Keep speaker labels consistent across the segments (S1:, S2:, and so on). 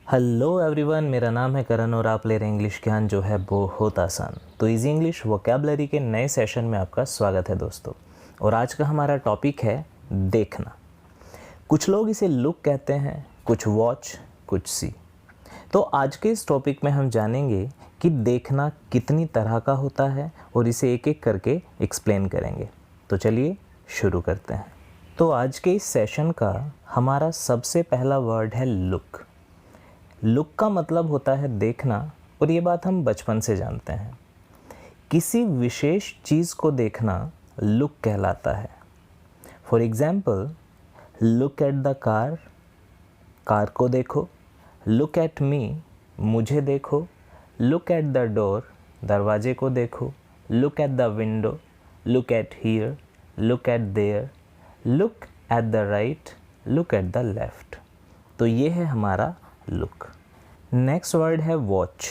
S1: Hello everyone, मेरा नाम है करण और आप ले रहे हैं इंग्लिश ज्ञान जो है बहुत आसान। तो इजी इंग्लिश वोकैबुलरी के नए सेशन में आपका स्वागत है दोस्तों। और आज का हमारा टॉपिक है देखना। कुछ लोग इसे लुक कहते हैं, कुछ वॉच, कुछ सी। तो आज के इस टॉपिक में हम जानेंगे कि देखना कितनी तरह का होता है और इसे एक एक करके एक्सप्लेन करेंगे। तो चलिए शुरू करते हैं। तो आज के इस सेशन का हमारा सबसे पहला वर्ड है लुक। लुक का मतलब होता है देखना, और ये बात हम बचपन से जानते हैं। किसी विशेष चीज़ को देखना लुक कहलाता है। For example, look at the car, car को देखो। लुक एट मी, मुझे देखो। लुक एट द डोर, दरवाजे को देखो। Look at the window, look at here, look at there, look at the right, look at the left. तो ये है हमारा लुक। नेक्स्ट वर्ड है वॉच।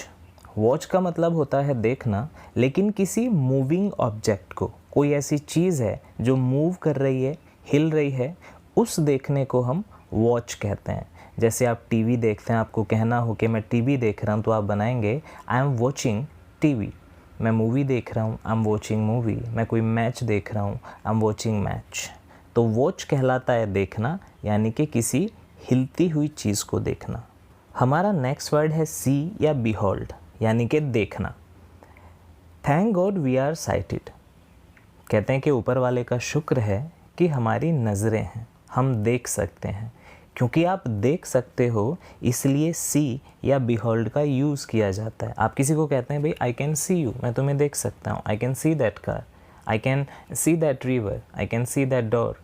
S1: वॉच का मतलब होता है देखना, लेकिन किसी मूविंग ऑब्जेक्ट को, कोई ऐसी चीज़ है जो मूव कर रही है, हिल रही है, उस देखने को हम वॉच कहते हैं। जैसे आप टीवी देखते हैं, आपको कहना हो कि मैं टीवी देख रहा हूँ, तो आप बनाएंगे आई एम वॉचिंग टीवी। मैं मूवी देख रहा हूँ, आई एम वॉचिंग मूवी। मैं कोई मैच देख रहा हूँ, आई एम वॉचिंग मैच। तो वॉच कहलाता है देखना, यानी कि किसी हिलती हुई चीज़ को देखना। हमारा नेक्स्ट वर्ड है सी या बिहोल्ड, यानी कि देखना। Thank God we are sighted. कहते हैं कि ऊपर वाले का शुक्र है कि हमारी नज़रें हैं, हम देख सकते हैं। क्योंकि आप देख सकते हो, इसलिए सी या बिहोल्ड का यूज़ किया जाता है। आप किसी को कहते हैं भाई आई कैन सी यू, मैं तुम्हें देख सकता हूँ। I can see that car, I can see that river, I can see that door.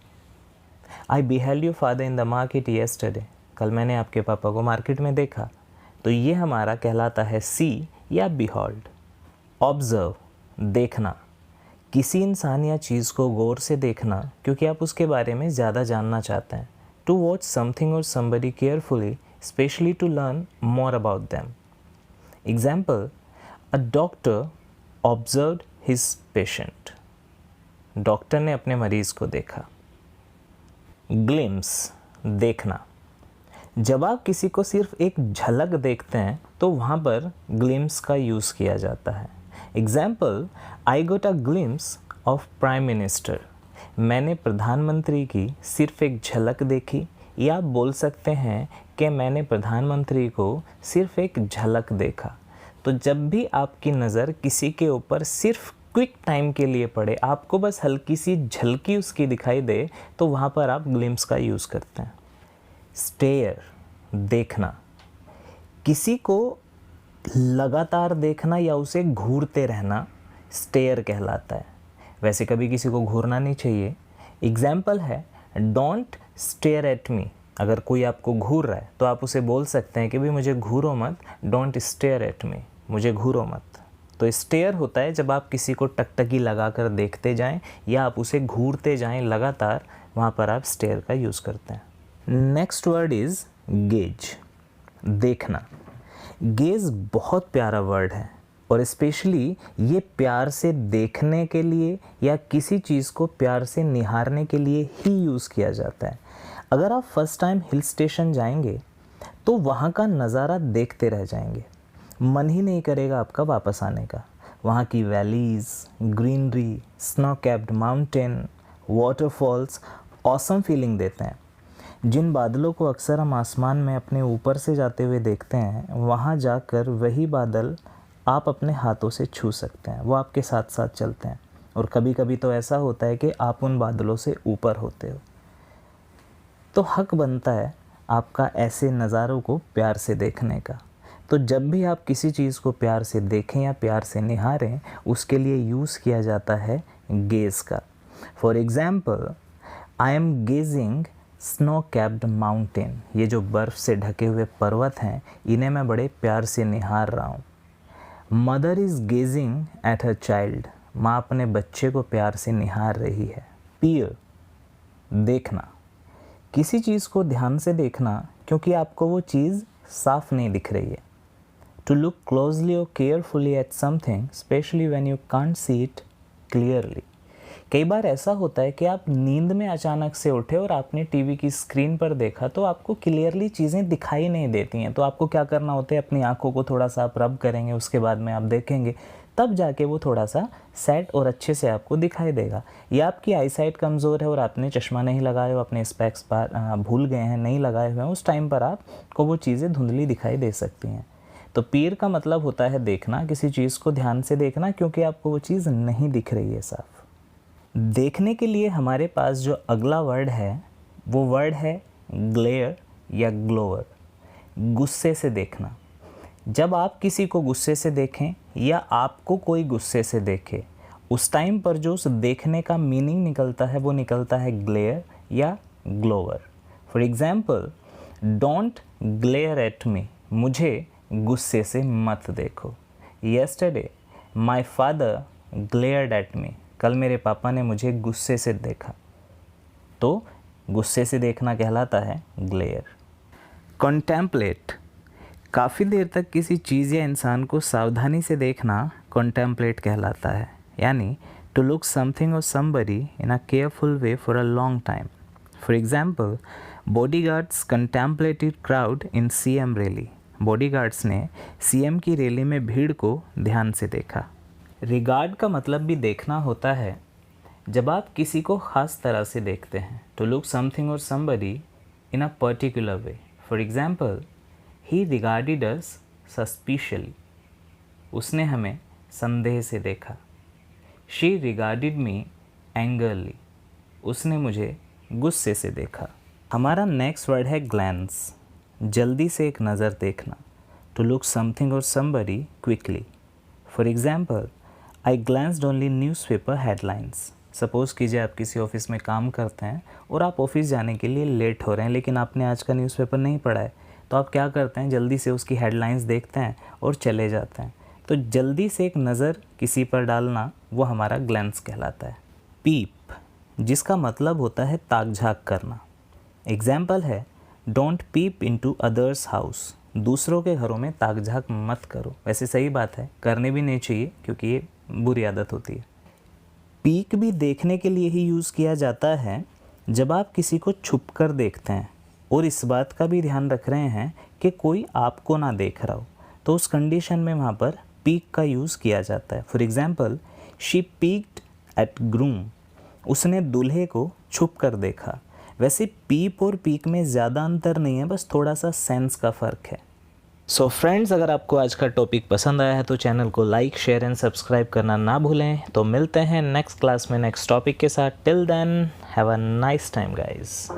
S1: I beheld your father in the market yesterday. कल मैंने आपके पापा को मार्केट में देखा। तो ये हमारा कहलाता है सी या बिहोल्ड। ऑब्जर्व, देखना। किसी इंसान या चीज़ को गौर से देखना, क्योंकि आप उसके बारे में ज़्यादा जानना चाहते हैं। टू वॉच समथिंग और somebody carefully, specially to learn more about them. Example, a doctor observed his patient. Doctor ने अपने मरीज़ को देखा। ग्लिम्स, देखना। जब आप किसी को सिर्फ एक झलक देखते हैं तो वहाँ पर ग्लिम्स का यूज़ किया जाता है। Example, I got a glimpse of prime minister. मैंने प्रधानमंत्री की सिर्फ एक झलक देखी। या आप बोल सकते हैं कि मैंने प्रधानमंत्री को सिर्फ एक झलक देखा। तो जब भी आपकी नज़र किसी के ऊपर सिर्फ क्विक टाइम के लिए पड़े, आपको बस हल्की सी झलकी उसकी दिखाई दे, तो वहाँ पर आप ग्लिम्स का यूज़ करते हैं। स्टेयर, देखना। किसी को लगातार देखना या उसे घूरते रहना स्टेयर कहलाता है। वैसे कभी किसी को घूरना नहीं चाहिए। एग्जाम्पल है, डोंट स्टेयर एट मी। अगर कोई आपको घूर रहा है तो आप उसे बोल सकते हैं कि भाई मुझे घूरो मत, डोंट स्टेयर एट मी, मुझे घूरो मत। तो स्टेयर होता है जब आप किसी को टकटकी लगाकर देखते जाएं या आप उसे घूरते जाएं लगातार, वहाँ पर आप स्टेयर का यूज़ करते हैं। नेक्स्ट वर्ड इज़ गेज, देखना। गेज बहुत प्यारा वर्ड है और स्पेशली ये प्यार से देखने के लिए या किसी चीज़ को प्यार से निहारने के लिए ही यूज़ किया जाता है। अगर आप फर्स्ट टाइम हिल स्टेशन जाएंगे तो वहाँ का नज़ारा देखते रह जाएंगे, मन ही नहीं करेगा आपका वापस आने का। वहाँ की valleys, greenery, snow capped mountain, waterfalls awesome feeling देते हैं। जिन बादलों को अक्सर हम आसमान में अपने ऊपर से जाते हुए देखते हैं, वहाँ जाकर वही बादल आप अपने हाथों से छू सकते हैं। वो आपके साथ साथ चलते हैं और कभी कभी तो ऐसा होता है कि आप उन बादलों से ऊपर होते हो। तो हक बनता है आपका ऐसे नज़ारों को प्यार से देखने का। तो जब भी आप किसी चीज़ को प्यार से देखें या प्यार से निहारें, उसके लिए यूज़ किया जाता है गेज़ का। For example, I am gazing snow capped mountain. ये जो बर्फ़ से ढके हुए पर्वत हैं, इन्हें मैं बड़े प्यार से निहार रहा हूँ। Mother is gazing at her child. माँ अपने बच्चे को प्यार से निहार रही है। पीयर, देखना। किसी चीज़ को ध्यान से देखना क्योंकि आपको वो चीज़ साफ नहीं दिख रही है। टू लुक क्लोजली और carefully at something, specially when you can't see it clearly. कई बार ऐसा होता है कि आप नींद में अचानक से उठे और आपने टीवी की स्क्रीन पर देखा तो आपको क्लियरली चीज़ें दिखाई नहीं देती हैं, तो आपको क्या करना होता है, अपनी आंखों को थोड़ा सा आप रब करेंगे, उसके बाद में आप देखेंगे, तब जाके वो थोड़ा सा सेट और अच्छे से आपको दिखाई देगा। या आपकी आई साइट कमज़ोर है और आपने चश्मा नहीं लगाए हो, अपने स्पेक्स भूल गए हैं, नहीं लगाए हुए हैं, उस टाइम पर आपको वो चीज़ें धुंधली दिखाई दे सकती हैं। तो पीर का मतलब होता है देखना, किसी चीज़ को ध्यान से देखना क्योंकि आपको वो चीज़ नहीं दिख रही है साफ। देखने के लिए हमारे पास जो अगला वर्ड है वो वर्ड है ग्लेयर या ग्लोअर, गुस्से से देखना। जब आप किसी को गुस्से से देखें या आपको कोई गुस्से से देखे, उस टाइम पर जो उस देखने का मीनिंग निकलता है वो निकलता है ग्लेयर या glower. For example, don't glare at me, मुझे गुस्से से मत देखो। Yesterday my father glared at me, कल मेरे पापा ने मुझे गुस्से से देखा। तो गुस्से से देखना कहलाता है ग्लेयर। कॉन्टेम्पलेट, काफ़ी देर तक किसी चीज़ या इंसान को सावधानी से देखना कॉन्टेम्पलेट कहलाता है, यानी टू लुक समथिंग और somebody in a careful way for a long time. For example, bodyguards contemplated crowd in CM rally, bodyguards ने सीएम की रैली में भीड़ को ध्यान से देखा। रिगार्ड का मतलब भी देखना होता है। जब आप किसी को ख़ास तरह से देखते हैं, टू लुक समथिंग और somebody in a particular way. For example, he regarded us suspiciously, उसने हमें संदेह से देखा। शी रिगार्डेड मी एंगरली, उसने मुझे गुस्से से देखा। हमारा नेक्स्ट वर्ड है ग्लैंस, जल्दी से एक नज़र देखना, टू लुक समथिंग और somebody quickly. For example, I glanced only newspaper headlines. Suppose कीजिए आप किसी ऑफिस में काम करते हैं और आप ऑफिस जाने के लिए लेट हो रहे हैं, लेकिन आपने आज का न्यूज़पेपर नहीं पढ़ा है, तो आप क्या करते हैं, जल्दी से उसकी हेडलाइंस देखते हैं और चले जाते हैं। तो जल्दी से एक नज़र किसी पर डालना वो हमारा ग्लैंस कहलाता है। पीप, जिसका मतलब होता है ताक झाँक करना। एग्जाम्पल है, don't peep into others house, दूसरों के घरों में ताक झाँक मत करो। वैसे सही बात है, करनी भी नहीं चाहिए क्योंकि ये बुरी आदत होती है। पीक भी देखने के लिए ही यूज़ किया जाता है जब आप किसी को छुप कर देखते हैं और इस बात का भी ध्यान रख रहे हैं कि कोई आपको ना देख रहा हो, तो उस कंडीशन में वहाँ पर पीक का यूज़ किया जाता है। For example, she peeked at groom, उसने दूल्हे को छुप कर देखा। वैसे पीप और पीक में ज़्यादा अंतर नहीं है, बस थोड़ा सा सेंस का फ़र्क है। सो फ्रेंड्स, अगर आपको आज का टॉपिक पसंद आया है तो चैनल को लाइक, शेयर एंड सब्सक्राइब करना ना भूलें। तो मिलते हैं नेक्स्ट क्लास में नेक्स्ट टॉपिक के साथ। Till then, have a nice time guys.